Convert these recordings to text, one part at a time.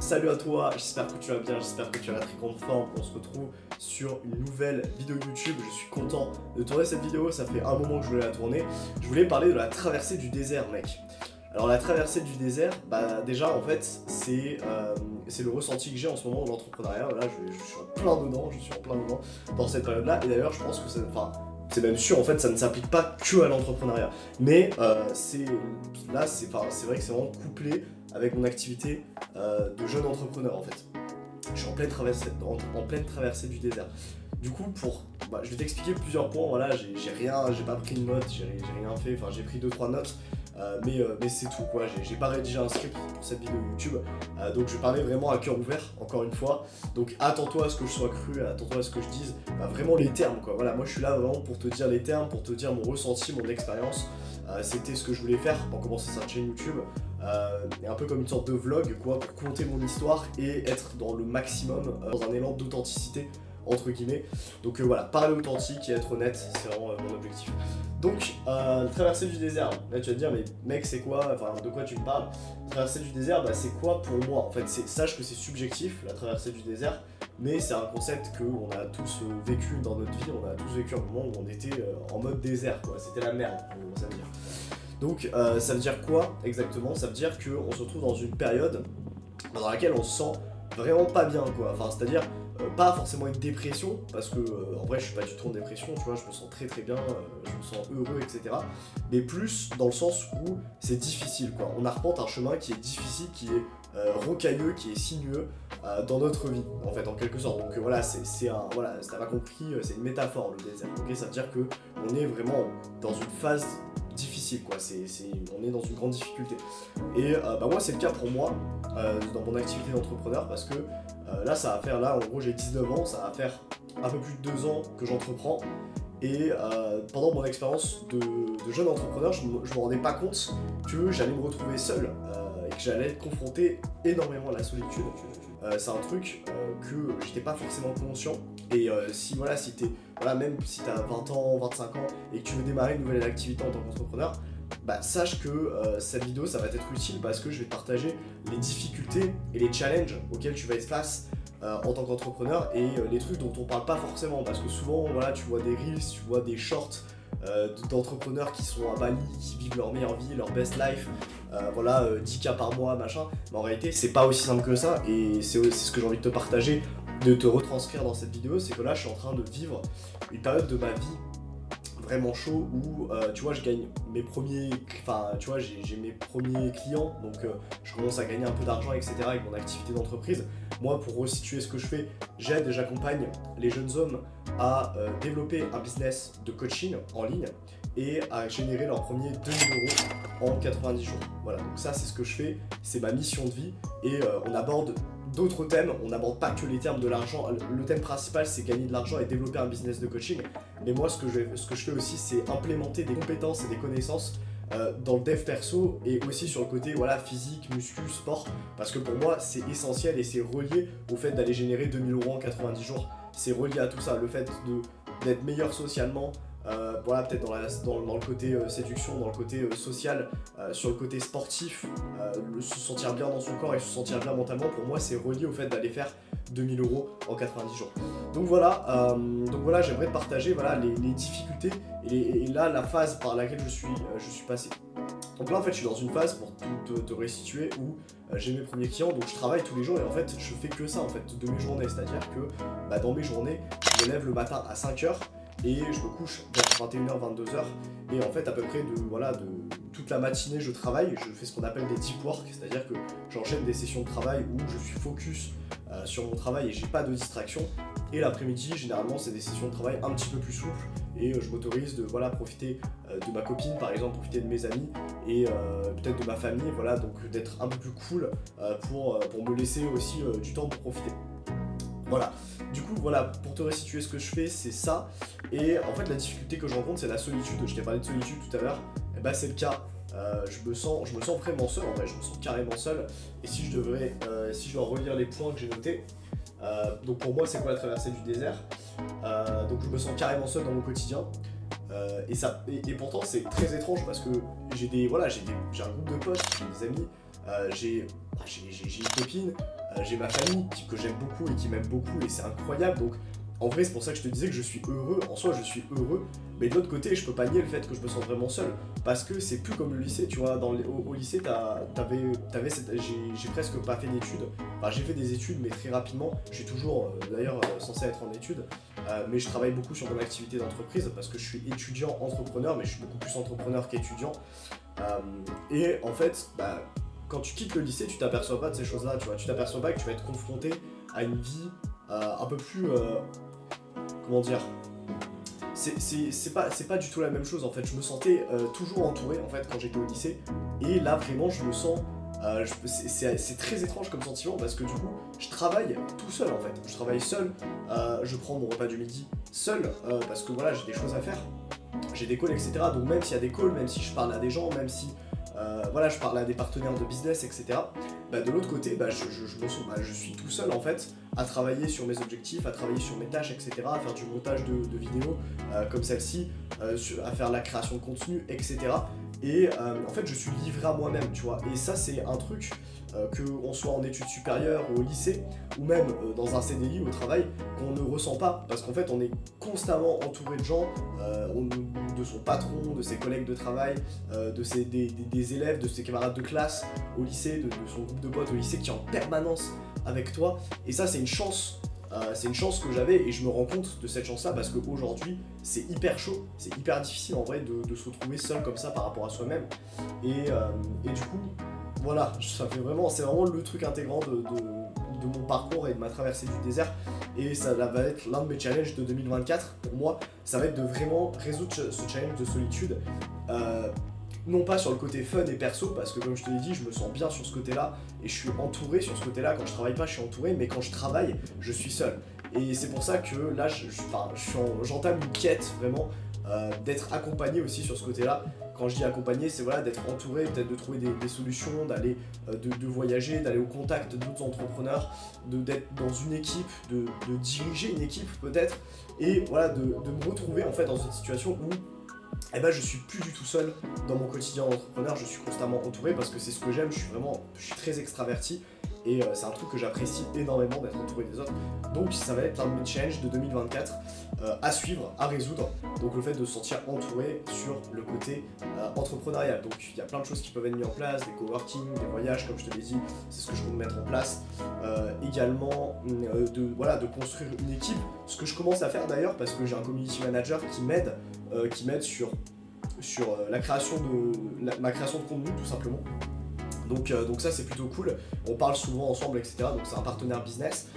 Salut à toi, j'espère que tu vas bien, j'espère que tu as la très grande forme. On se retrouve sur une nouvelle vidéo YouTube. Je suis content de tourner cette vidéo, ça fait un moment que je voulais la tourner. Je voulais parler de la traversée du désert, mec. Alors la traversée du désert, bah déjà en fait c'est le ressenti que j'ai en ce moment dans l'entrepreneuriat. Là je suis en plein dedans, dans cette période-là. Et d'ailleurs je pense que c'est même sûr en fait, ça ne s'applique pas que à l'entrepreneuriat. Mais c'est vrai que c'est vraiment couplé avec mon activité de jeune entrepreneur en fait. Je suis en pleine traversée du désert. Du coup, je vais t'expliquer plusieurs points. Voilà, j'ai pas pris de notes, j'ai rien fait. Enfin, j'ai pris 2-3 notes, mais c'est tout quoi. J'ai pas rédigé un script pour cette vidéo YouTube, donc je vais parler vraiment à cœur ouvert, encore une fois. Donc attends-toi à ce que je sois cru, attends-toi à ce que je dise vraiment les termes quoi. Voilà, moi je suis là vraiment pour te dire les termes, pour te dire mon ressenti, mon expérience. C'était ce que je voulais faire pour commencer cette chaîne YouTube. Et un peu comme une sorte de vlog quoi, pour compter mon histoire et être dans le maximum, dans un élan d'authenticité entre guillemets. Donc voilà, parler authentique et être honnête, c'est vraiment mon objectif. Donc traversée du désert, là tu vas te dire mais mec c'est quoi, enfin de quoi tu me parles? Traversée du désert, bah c'est quoi pour moi? En fait sache que c'est subjectif la traversée du désert, mais c'est un concept qu'on a tous vécu dans notre vie. On a tous vécu un moment où on était en mode désert quoi, c'était la merde, ça veut dire. Donc ça veut dire quoi exactement? Ça veut dire qu'on se retrouve dans une période dans laquelle on se sent vraiment pas bien quoi, enfin c'est à dire pas forcément une dépression, parce que en vrai je suis pas du tout en dépression, tu vois, je me sens très bien, je me sens heureux, etc. Mais plus dans le sens où c'est difficile quoi, on arpente un chemin qui est difficile, qui est rocailleux, qui est sinueux dans notre vie, en fait, en quelque sorte. Donc voilà, voilà, si t'as pas compris, c'est une métaphore le désert, ok? Ça veut dire que on est vraiment dans une phase difficile quoi, on est dans une grande difficulté. Et moi c'est le cas pour moi dans mon activité d'entrepreneur, parce que là ça va faire, en gros j'ai 19 ans, ça va faire un peu plus de 2 ans que j'entreprends. Et pendant mon expérience de jeune entrepreneur, je me rendais pas compte que j'allais me retrouver seul et que j'allais être confronté énormément à la solitude. C'est un truc que j'étais pas forcément conscient. Et même si t'as 20 ans, 25 ans et que tu veux démarrer une nouvelle activité en tant qu'entrepreneur, sache que cette vidéo ça va t'être utile, parce que je vais te partager les difficultés et les challenges auxquels tu vas être face en tant qu'entrepreneur, et les trucs dont on parle pas forcément, parce que souvent voilà, tu vois des reels, tu vois des shorts d'entrepreneurs qui sont à Bali, qui vivent leur meilleure vie, leur best life, 10K par mois, machin. Mais en réalité c'est pas aussi simple que ça, et c'est ce que j'ai envie de te partager, de te retranscrire dans cette vidéo. C'est que là je suis en train de vivre une période de ma vie vraiment chaud où tu vois, je gagne mes premiers, j'ai mes premiers clients, donc je commence à gagner un peu d'argent, etc. avec mon activité d'entreprise. Moi, pour resituer ce que je fais, j'aide et j'accompagne les jeunes hommes à développer un business de coaching en ligne et à générer leur premier 2000 € en 90 jours. Voilà, donc ça c'est ce que je fais, c'est ma mission de vie, et on aborde d'autres thèmes, on n'aborde pas que les termes de l'argent. Le thème principal c'est gagner de l'argent et développer un business de coaching, mais moi ce que je fais aussi c'est implémenter des compétences et des connaissances dans le dev perso, et aussi sur le côté physique, muscu, sport, parce que pour moi c'est essentiel et c'est relié au fait d'aller générer 2000 € en 90 jours. C'est relié à tout ça, le fait d'être meilleur socialement, peut-être dans le côté séduction, dans le côté social, sur le côté sportif, se sentir bien dans son corps et se sentir bien mentalement. Pour moi c'est relié au fait d'aller faire 2000 € en 90 jours. Donc voilà, j'aimerais te partager les difficultés et là la phase par laquelle je suis passé. Donc là en fait je suis dans une phase, pour te restituer, où j'ai mes premiers clients, donc je travaille tous les jours, et en fait je fais que ça en fait de mes journées. C'est à dire que dans mes journées je me lève le matin à 5h et je me couche vers 21h, 22h, et en fait à peu près de toute la matinée je travaille, je fais ce qu'on appelle des deep work, c'est-à-dire que j'enchaîne des sessions de travail où je suis focus sur mon travail et j'ai pas de distraction. Et l'après-midi généralement c'est des sessions de travail un petit peu plus souples, et je m'autorise de profiter de ma copine par exemple, profiter de mes amis et peut-être de ma famille, donc d'être un peu plus cool pour me laisser aussi du temps pour profiter. Voilà, du coup pour te restituer ce que je fais, c'est ça. Et en fait la difficulté que je rencontre c'est la solitude. Je t'ai parlé de solitude tout à l'heure, et c'est le cas. Je me sens vraiment seul, en vrai, je me sens carrément seul. Et si je dois relire les points que j'ai notés, donc pour moi c'est quoi la traversée du désert? Donc je me sens carrément seul dans mon quotidien, et pourtant c'est très étrange, parce que j'ai un groupe de potes, j'ai des amis, j'ai une copine, j'ai ma famille que j'aime beaucoup et qui m'aime beaucoup et c'est incroyable. Donc en vrai c'est pour ça que je te disais que je suis heureux, en soi je suis heureux, mais de l'autre côté je peux pas nier le fait que je me sens vraiment seul, parce que c'est plus comme le lycée, tu vois, au lycée j'ai presque pas fait d'études, enfin j'ai fait des études mais très rapidement, je suis toujours d'ailleurs censé être en études, mais je travaille beaucoup sur mon activité d'entreprise parce que je suis étudiant entrepreneur, mais je suis beaucoup plus entrepreneur qu'étudiant, et en fait, bah, quand tu quittes le lycée, tu t'aperçois pas de ces choses-là, tu vois, tu t'aperçois pas que tu vas être confronté à une vie un peu plus, comment dire, c'est pas du tout la même chose en fait. Je me sentais toujours entouré en fait quand j'étais au lycée, et là vraiment je me sens, c'est très étrange comme sentiment parce que du coup je travaille tout seul en fait. Je travaille seul, je prends mon repas du midi seul parce que voilà, j'ai des choses à faire, j'ai des calls etc. Donc même s'il y a des calls, même si je parle à des gens, même si voilà, je parle à des partenaires de business, etc. Bah, de l'autre côté, bah, je suis tout seul en fait à travailler sur mes objectifs, à travailler sur mes tâches, etc. À faire du montage de vidéos comme celle-ci, à faire la création de contenu, etc. Et en fait, je suis livré à moi-même, tu vois. Et ça, c'est un truc qu'on soit en études supérieures ou au lycée, ou même dans un CDI au travail, qu'on ne ressent pas, parce qu'en fait on est constamment entouré de gens, de son patron, de ses collègues de travail, des élèves, de ses camarades de classe au lycée, de son groupe de potes au lycée qui est en permanence avec toi, et ça c'est une chance. C'est une chance que j'avais et je me rends compte de cette chance-là parce qu'aujourd'hui c'est hyper chaud, c'est hyper difficile en vrai de se retrouver seul comme ça par rapport à soi-même, et du coup voilà, ça fait vraiment, c'est vraiment le truc intégrant de mon parcours et de ma traversée du désert, et ça va être l'un de mes challenges de 2024 pour moi. Ça va être de vraiment résoudre ce challenge de solitude, non pas sur le côté fun et perso, parce que comme je te l'ai dit, je me sens bien sur ce côté-là et je suis entouré sur ce côté-là. Quand je travaille pas, je suis entouré, mais quand je travaille, je suis seul. Et c'est pour ça que là, j'entame une quête vraiment d'être accompagné aussi sur ce côté-là. Quand je dis accompagné, c'est voilà, d'être entouré, peut-être de trouver des solutions, d'aller de voyager, d'aller au contact d'autres entrepreneurs, d'être dans une équipe, de diriger une équipe peut-être, et voilà, de me retrouver en fait dans une situation où eh ben, je suis plus du tout seul dans mon quotidien d'entrepreneur, je suis constamment entouré parce que c'est ce que j'aime, je suis très extraverti. Et c'est un truc que j'apprécie énormément d'être entouré des autres. Donc ça va être un de mes challenges de 2024 à suivre, à résoudre. Donc le fait de se sentir entouré sur le côté entrepreneurial. Donc il y a plein de choses qui peuvent être mises en place, des coworking, des voyages comme je te l'ai dit, c'est ce que je compte mettre en place. Également de construire une équipe, ce que je commence à faire d'ailleurs parce que j'ai un community manager qui m'aide sur ma création de contenu tout simplement. Donc ça c'est plutôt cool, on parle souvent ensemble etc, donc c'est un partenaire business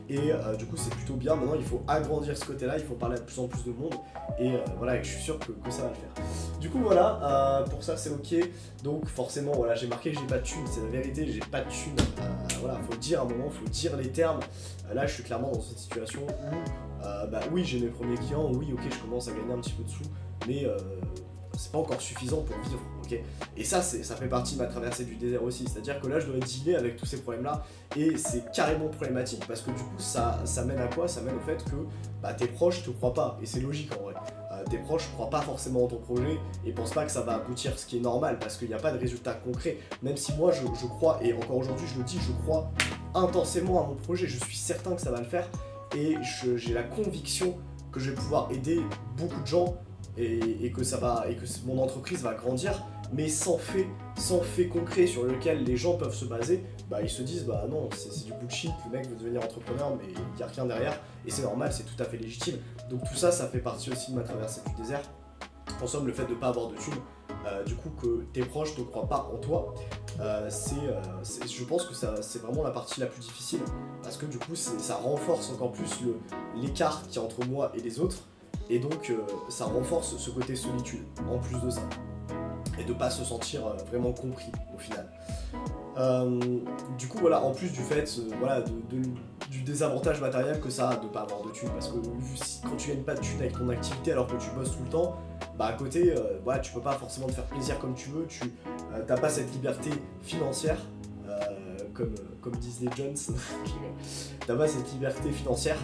et du coup c'est plutôt bien. Maintenant il faut agrandir ce côté là, il faut parler à de plus en plus de monde et voilà, et je suis sûr que ça va le faire. Du coup voilà, pour ça c'est ok, donc forcément voilà, j'ai marqué que j'ai pas de thunes, c'est la vérité, j'ai pas de thunes, voilà, faut le dire à un moment, faut dire les termes. Là je suis clairement dans cette situation où bah oui j'ai mes premiers clients, oui ok je commence à gagner un petit peu de sous, mais c'est pas encore suffisant pour vivre, ok. Et ça fait partie de ma traversée du désert aussi, c'est-à-dire que là je dois dealer avec tous ces problèmes-là, et c'est carrément problématique, parce que du coup ça mène à quoi? Ça mène au fait que bah, tes proches te croient pas, et c'est logique en vrai. Tes proches croient pas forcément en ton projet, et pensent pas que ça va aboutir, ce qui est normal, parce qu'il n'y a pas de résultat concret, même si moi je crois, et encore aujourd'hui je le dis, je crois intensément à mon projet, je suis certain que ça va le faire, et j'ai la conviction que je vais pouvoir aider beaucoup de gens, et que mon entreprise va grandir, mais sans fait concret sur lequel les gens peuvent se baser, bah ils se disent bah non, c'est du bullshit, le mec veut devenir entrepreneur mais il n'y a rien derrière, et c'est normal, c'est tout à fait légitime. Donc tout ça, ça fait partie aussi de ma traversée du désert. En somme, le fait de ne pas avoir de thunes, du coup que tes proches ne croient pas en toi, je pense que c'est vraiment la partie la plus difficile, parce que du coup ça renforce encore plus l'écart qu'il y a entre moi et les autres. Et donc ça renforce ce côté solitude, en plus de ça. Et de pas se sentir vraiment compris, au final. Du coup, voilà, en plus du fait, du désavantage matériel que ça a de pas avoir de thunes. Parce que quand tu gagnes pas de thunes avec ton activité alors que tu bosses tout le temps, bah à côté, tu peux pas forcément te faire plaisir comme tu veux, t'as pas cette liberté financière, comme disent les Jones, t'as pas cette liberté financière.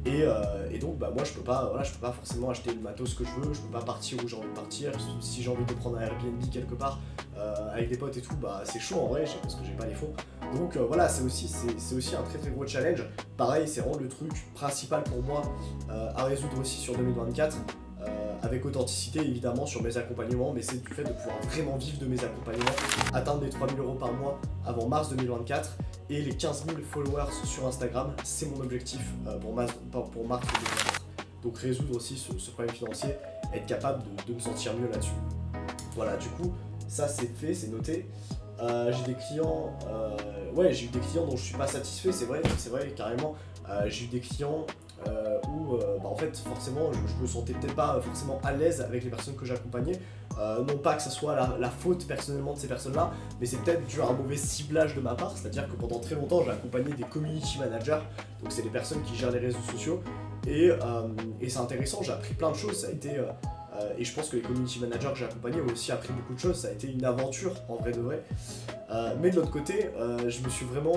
Et donc bah moi je peux pas forcément acheter le matos que je veux, je peux pas partir où j'ai envie de partir. Si j'ai envie de prendre un Airbnb quelque part avec des potes et tout, bah c'est chaud en vrai parce que j'ai pas les fonds. Donc voilà, c'est aussi un très très gros challenge. Pareil, c'est vraiment le truc principal pour moi à résoudre aussi sur 2024. Avec authenticité évidemment sur mes accompagnements, mais c'est du fait de pouvoir vraiment vivre de mes accompagnements, atteindre les 3 000 € par mois avant mars 2024 et les 15 000 followers sur Instagram, c'est mon objectif pour mars 2024. Donc résoudre aussi ce problème financier, être capable de me sentir mieux là-dessus. Voilà, du coup, ça c'est fait, c'est noté. J'ai des clients, j'ai eu des clients dont je suis pas satisfait, c'est vrai carrément. J'ai eu des clients où en fait forcément je me sentais peut-être pas forcément à l'aise avec les personnes que j'accompagnais. Non pas que ce soit la faute personnellement de ces personnes-là, mais c'est peut-être dû à un mauvais ciblage de ma part, c'est-à-dire que pendant très longtemps j'ai accompagné des community managers, donc c'est les personnes qui gèrent les réseaux sociaux, et c'est intéressant, j'ai appris plein de choses, ça a été... et je pense que les community managers que j'ai accompagnés ont aussi appris beaucoup de choses, ça a été une aventure en vrai de vrai. Mais de l'autre côté, je me suis vraiment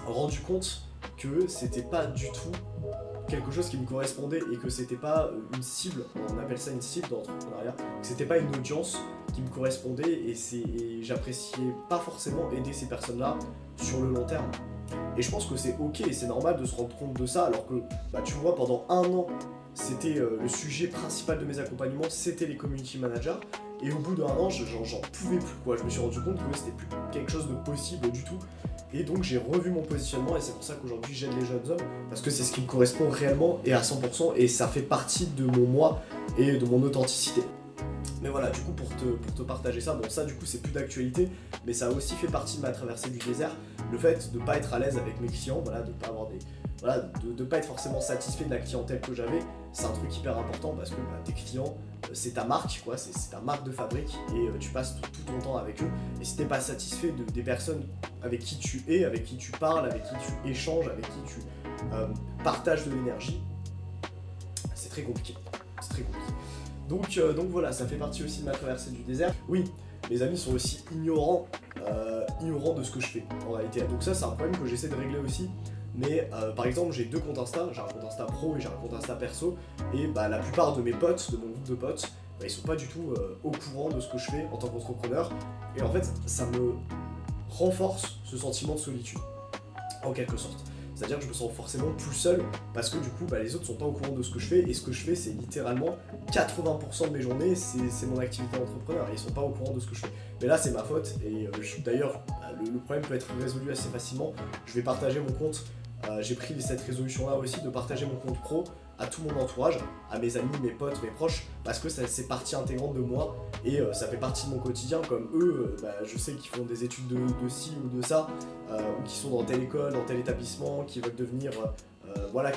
rendu compte que c'était pas du tout quelque chose qui me correspondait et que c'était pas une cible, on appelle ça une cible dans l'entrepreneuriat, que c'était pas une audience qui me correspondait et j'appréciais pas forcément aider ces personnes-là sur le long terme. Et je pense que c'est ok et c'est normal de se rendre compte de ça alors que tu vois pendant un an c'était le sujet principal de mes accompagnements, c'était les community managers. Et au bout d'un an, j'en pouvais plus quoi. Je me suis rendu compte que c'était plus quelque chose de possible du tout. Et donc j'ai revu mon positionnement et c'est pour ça qu'aujourd'hui j'aide les jeunes hommes. Parce que c'est ce qui me correspond réellement et à 100% et ça fait partie de mon moi et de mon authenticité. Mais voilà, du coup pour te partager ça, bon ça du coup c'est plus d'actualité, mais ça a aussi fait partie de ma traversée du désert. Le fait de pas être à l'aise avec mes clients, voilà, de pas avoir des... Voilà, de pas être forcément satisfait de la clientèle que j'avais, c'est un truc hyper important parce que tes clients, c'est ta marque, quoi, c'est ta marque de fabrique et tu passes tout ton temps avec eux. Et si t'es pas satisfait des personnes avec qui tu es, avec qui tu parles, avec qui tu échanges, avec qui tu partages de l'énergie, c'est très compliqué. C'est très compliqué. Donc voilà, ça fait partie aussi de ma traversée du désert. Oui, mes amis sont aussi ignorants de ce que je fais en réalité. Donc ça, c'est un problème que j'essaie de régler aussi. Mais par exemple j'ai deux comptes Insta, j'ai un compte Insta pro et j'ai un compte Insta perso et la plupart de mes potes, de mon groupe de potes, ils sont pas du tout au courant de ce que je fais en tant qu'entrepreneur et en fait ça me renforce ce sentiment de solitude en quelque sorte. C'est-à-dire que je me sens forcément plus seul parce que du coup les autres sont pas au courant de ce que je fais et ce que je fais c'est littéralement 80% de mes journées c'est mon activité d'entrepreneur et ils sont pas au courant de ce que je fais. Mais là c'est ma faute et d'ailleurs le problème peut être résolu assez facilement. Je vais partager mon compte. J'ai pris cette résolution là aussi de partager mon compte pro à tout mon entourage, à mes amis, mes potes, mes proches, parce que c'est partie intégrante de moi et ça fait partie de mon quotidien. Comme eux, je sais qu'ils font des études de ci ou de ça, ou qui sont dans telle école, dans tel établissement, qui veulent devenir,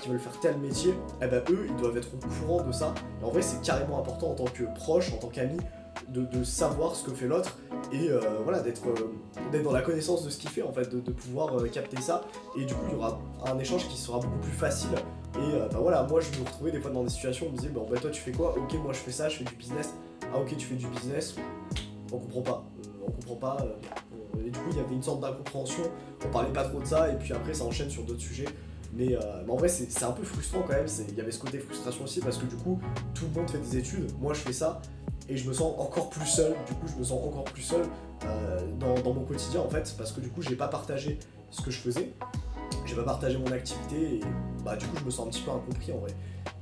qui veulent faire tel métier, eux ils doivent être au courant de ça. Et en vrai c'est carrément important en tant que proche, en tant qu'ami, de savoir ce que fait l'autre et d'être dans la connaissance de ce qu'il fait en fait, de pouvoir capter ça et du coup il y aura un échange qui sera beaucoup plus facile et moi je me retrouvais des fois dans des situations où on me disait toi tu fais quoi, ok moi je fais ça, je fais du business, ah ok tu fais du business, on comprend pas et du coup il y avait une sorte d'incompréhension, on parlait pas trop de ça et puis après ça enchaîne sur d'autres sujets. Mais en vrai c'est un peu frustrant quand même, il y avait ce côté frustration aussi parce que du coup tout le monde fait des études, moi je fais ça et je me sens encore plus seul, dans mon quotidien en fait parce que du coup j'ai pas partagé ce que je faisais, j'ai pas partagé mon activité et du coup je me sens un petit peu incompris en vrai.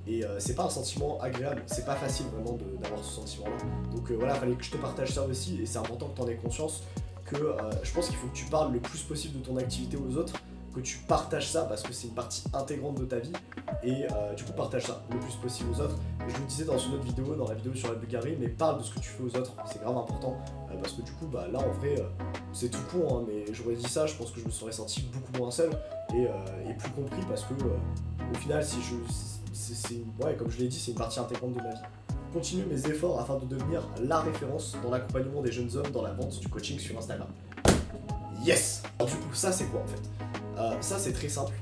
Et c'est pas un sentiment agréable, c'est pas facile vraiment d'avoir ce sentiment là. Donc fallait que je te partage ça aussi et c'est important que tu en aies conscience que je pense qu'il faut que tu parles le plus possible de ton activité aux autres, que tu partages ça parce que c'est une partie intégrante de ta vie et du coup partage ça le plus possible aux autres. Et je vous disais dans une autre vidéo, dans la vidéo sur la Bulgarie, mais parle de ce que tu fais aux autres, c'est grave important parce que du coup là en vrai c'est tout con hein, mais j'aurais dit ça, je pense que je me serais senti beaucoup moins seul et plus compris parce que au final comme je l'ai dit c'est une partie intégrante de ma vie. Continue mes efforts afin de devenir la référence dans l'accompagnement des jeunes hommes dans la vente du coaching sur Instagram. Yes! Alors, du coup ça c'est quoi en fait? Ça c'est très simple,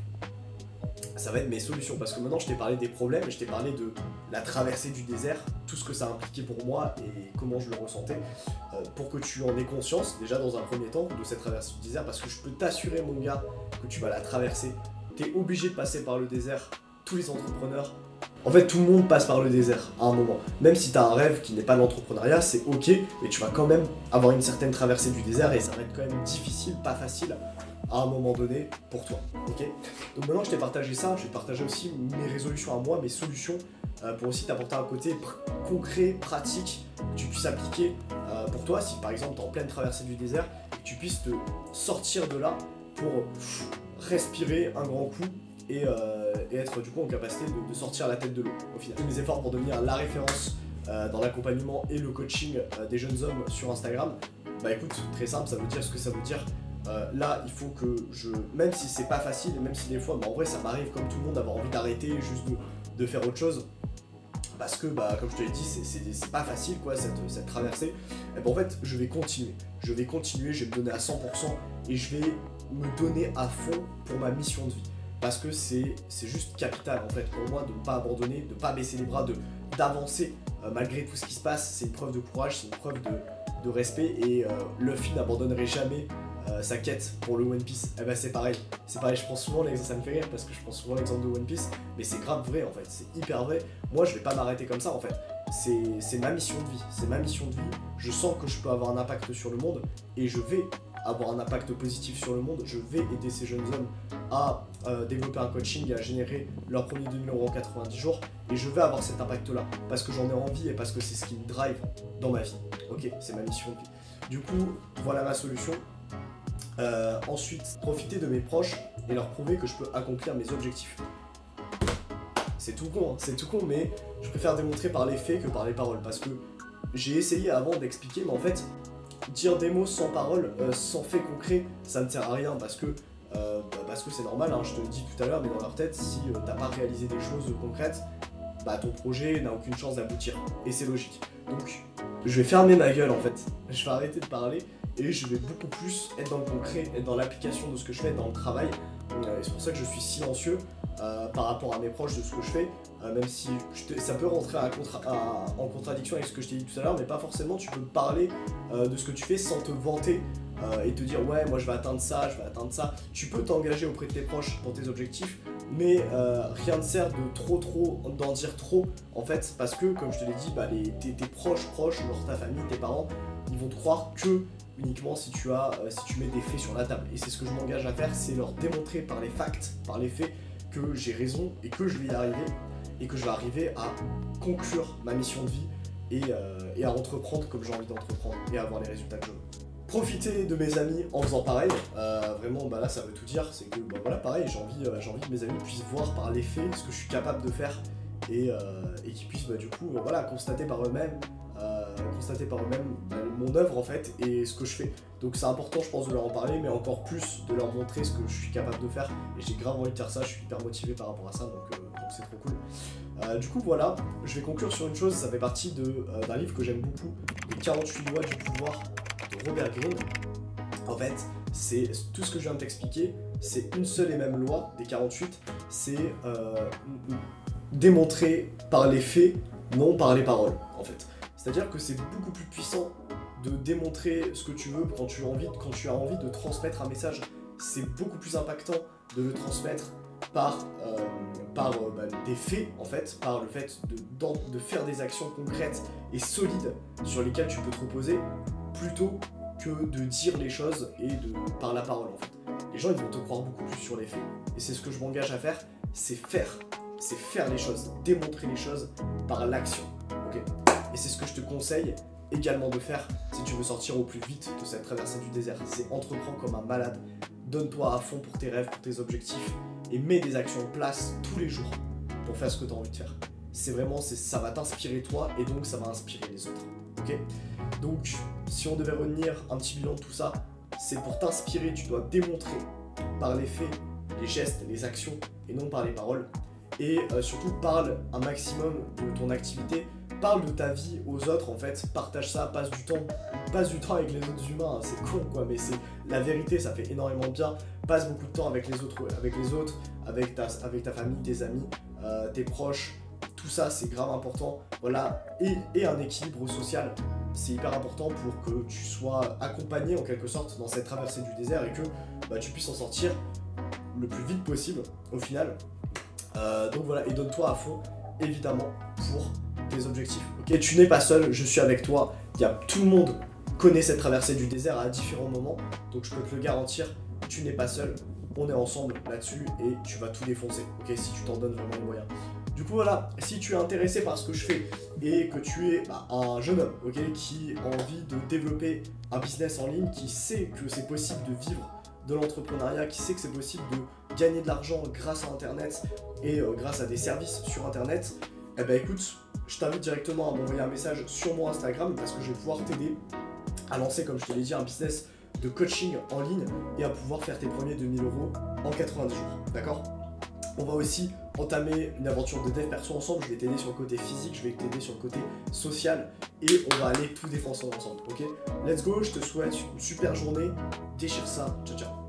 ça va être mes solutions parce que maintenant je t'ai parlé des problèmes et je t'ai parlé de la traversée du désert, tout ce que ça a impliqué pour moi et comment je le ressentais, pour que tu en aies conscience déjà dans un premier temps de cette traversée du désert parce que je peux t'assurer mon gars que tu vas la traverser, t'es obligé de passer par le désert tous les entrepreneurs, en fait tout le monde passe par le désert à un moment. Même si tu as un rêve qui n'est pas l'entrepreneuriat, c'est ok, mais tu vas quand même avoir une certaine traversée du désert et ça va être quand même difficile, pas facile à un moment donné pour toi, ok. Donc maintenant que je t'ai partagé ça, je vais te partager aussi mes résolutions à moi, mes solutions, pour aussi t'apporter un côté concret, pratique, que tu puisses appliquer pour toi, si par exemple tu es en pleine traversée du désert, et que tu puisses te sortir de là pour respirer un grand coup et être du coup en capacité de sortir la tête de l'eau au final. Mes efforts pour devenir la référence dans l'accompagnement et le coaching des jeunes hommes sur Instagram, bah écoute, très simple, ça veut dire ce que ça veut dire. Là, il faut que même si c'est pas facile, et même si des fois, bah, en vrai, ça m'arrive comme tout le monde d'avoir envie d'arrêter, juste de faire autre chose, parce que, bah, comme je te l'ai dit, c'est pas facile, quoi, cette traversée. Et bah, en fait, je vais continuer, je vais me donner à 100%, et je vais me donner à fond pour ma mission de vie. Parce que c'est juste capital, en fait, pour moi, de ne pas abandonner, de ne pas baisser les bras, d'avancer, malgré tout ce qui se passe. C'est une preuve de courage, c'est une preuve de respect, et Luffy n'abandonnerait jamais sa quête pour le One Piece. Eh ben c'est pareil, je prends souvent l'exemple, ça me fait rire parce que je prends souvent l'exemple de One Piece, mais c'est grave vrai en fait, c'est hyper vrai. Moi je vais pas m'arrêter comme ça en fait, c'est ma mission de vie, je sens que je peux avoir un impact sur le monde et je vais avoir un impact positif sur le monde, je vais aider ces jeunes hommes à développer un coaching et à générer leur premier 2000 € en 90 jours et je vais avoir cet impact là parce que j'en ai envie et parce que c'est ce qui me drive dans ma vie, ok, c'est ma mission de vie. Du coup, voilà ma solution. Ensuite, profiter de mes proches et leur prouver que je peux accomplir mes objectifs. C'est tout con, hein, c'est tout con, mais je préfère démontrer par les faits que par les paroles, parce que j'ai essayé avant d'expliquer, mais en fait, dire des mots sans paroles, sans faits concrets, ça ne sert à rien, parce que c'est normal, hein, je te le dis tout à l'heure, mais dans leur tête, si t'as pas réalisé des choses concrètes, bah ton projet n'a aucune chance d'aboutir, et c'est logique. Donc, je vais fermer ma gueule en fait, je vais arrêter de parler, et je vais beaucoup plus être dans le concret, être dans l'application de ce que je fais, dans le travail. Et c'est pour ça que je suis silencieux par rapport à mes proches de ce que je fais, même si ça peut rentrer en contradiction avec ce que je t'ai dit tout à l'heure, mais pas forcément. Tu peux parler de ce que tu fais sans te vanter et te dire ouais moi je vais atteindre ça, Tu peux t'engager auprès de tes proches pour tes objectifs, mais rien ne sert de d'en dire trop en fait, parce que comme je te l'ai dit, bah, tes proches, genre ta famille, tes parents, ils vont te croire que uniquement si tu mets des faits sur la table. Et c'est ce que je m'engage à faire, c'est leur démontrer par les facts, par les faits, que j'ai raison et que je vais y arriver, et que je vais arriver à conclure ma mission de vie et à entreprendre comme j'ai envie d'entreprendre et à avoir les résultats que je veux. Profiter de mes amis en faisant pareil, vraiment bah là ça veut tout dire, c'est que bah, voilà pareil, j'ai envie que mes amis puissent voir par les faits ce que je suis capable de faire et qu'ils puissent bah, du coup voilà, constater par eux-mêmes mon œuvre en fait et ce que je fais. Donc c'est important je pense de leur en parler, mais encore plus de leur montrer ce que je suis capable de faire, et j'ai grave envie de faire ça, je suis hyper motivé par rapport à ça, donc c'est trop cool. Du coup voilà, je vais conclure sur une chose, ça fait partie d'un livre que j'aime beaucoup, les 48 lois du pouvoir de Robert Greene. En fait, c'est tout ce que je viens de t'expliquer, c'est une seule et même loi des 48, c'est démontrer par les faits, non par les paroles en fait. C'est-à-dire que c'est beaucoup plus puissant de démontrer ce que tu veux quand tu as envie de transmettre un message. C'est beaucoup plus impactant de le transmettre par des faits en fait, par le fait de faire des actions concrètes et solides sur lesquelles tu peux te reposer, plutôt que de dire les choses et par la parole en fait. Les gens ils vont te croire beaucoup plus sur les faits, et c'est ce que je m'engage à faire, c'est faire les choses, démontrer les choses par l'action, ok. Et c'est ce que je te conseille également de faire si tu veux sortir au plus vite de cette traversée du désert. C'est entreprends comme un malade, donne-toi à fond pour tes rêves, pour tes objectifs, et mets des actions en place tous les jours pour faire ce que tu as envie de faire. Ça va t'inspirer toi, et donc ça va inspirer les autres, ok. Donc si on devait retenir un petit bilan de tout ça, c'est pour t'inspirer, tu dois démontrer par les faits, les gestes, les actions, et non par les paroles. Et surtout parle un maximum de ton activité, parle de ta vie aux autres en fait, partage ça, passe du temps avec les autres humains, hein, c'est con quoi, mais c'est la vérité, ça fait énormément de bien. Passe beaucoup de temps avec les autres, avec ta famille, tes amis, tes proches, tout ça c'est grave important, voilà, et un équilibre social, c'est hyper important pour que tu sois accompagné en quelque sorte dans cette traversée du désert et que bah, tu puisses en sortir le plus vite possible au final. Donc voilà, et donne-toi à fond, évidemment, pour tes objectifs. Ok, tu n'es pas seul, je suis avec toi. Tout le monde connaît cette traversée du désert à différents moments, donc je peux te le garantir, tu n'es pas seul. On est ensemble là-dessus et tu vas tout défoncer, ok, si tu t'en donnes vraiment les moyens. Du coup voilà, si tu es intéressé par ce que je fais et que tu es un jeune homme, ok, qui a envie de développer un business en ligne, qui sait que c'est possible de vivre de l'entrepreneuriat, qui sait que c'est possible de gagner de l'argent grâce à internet et grâce à des services sur internet, eh ben écoute, je t'invite directement à m'envoyer un message sur mon Instagram parce que je vais pouvoir t'aider à lancer, comme je te l'ai dit, un business de coaching en ligne et à pouvoir faire tes premiers 2000 € en 90 jours, d'accord? On va aussi entamer une aventure de dev perso ensemble, je vais t'aider sur le côté physique, je vais t'aider sur le côté social et on va aller tout défoncer ensemble, ok? Let's go, je te souhaite une super journée, déchire ça, ciao ciao.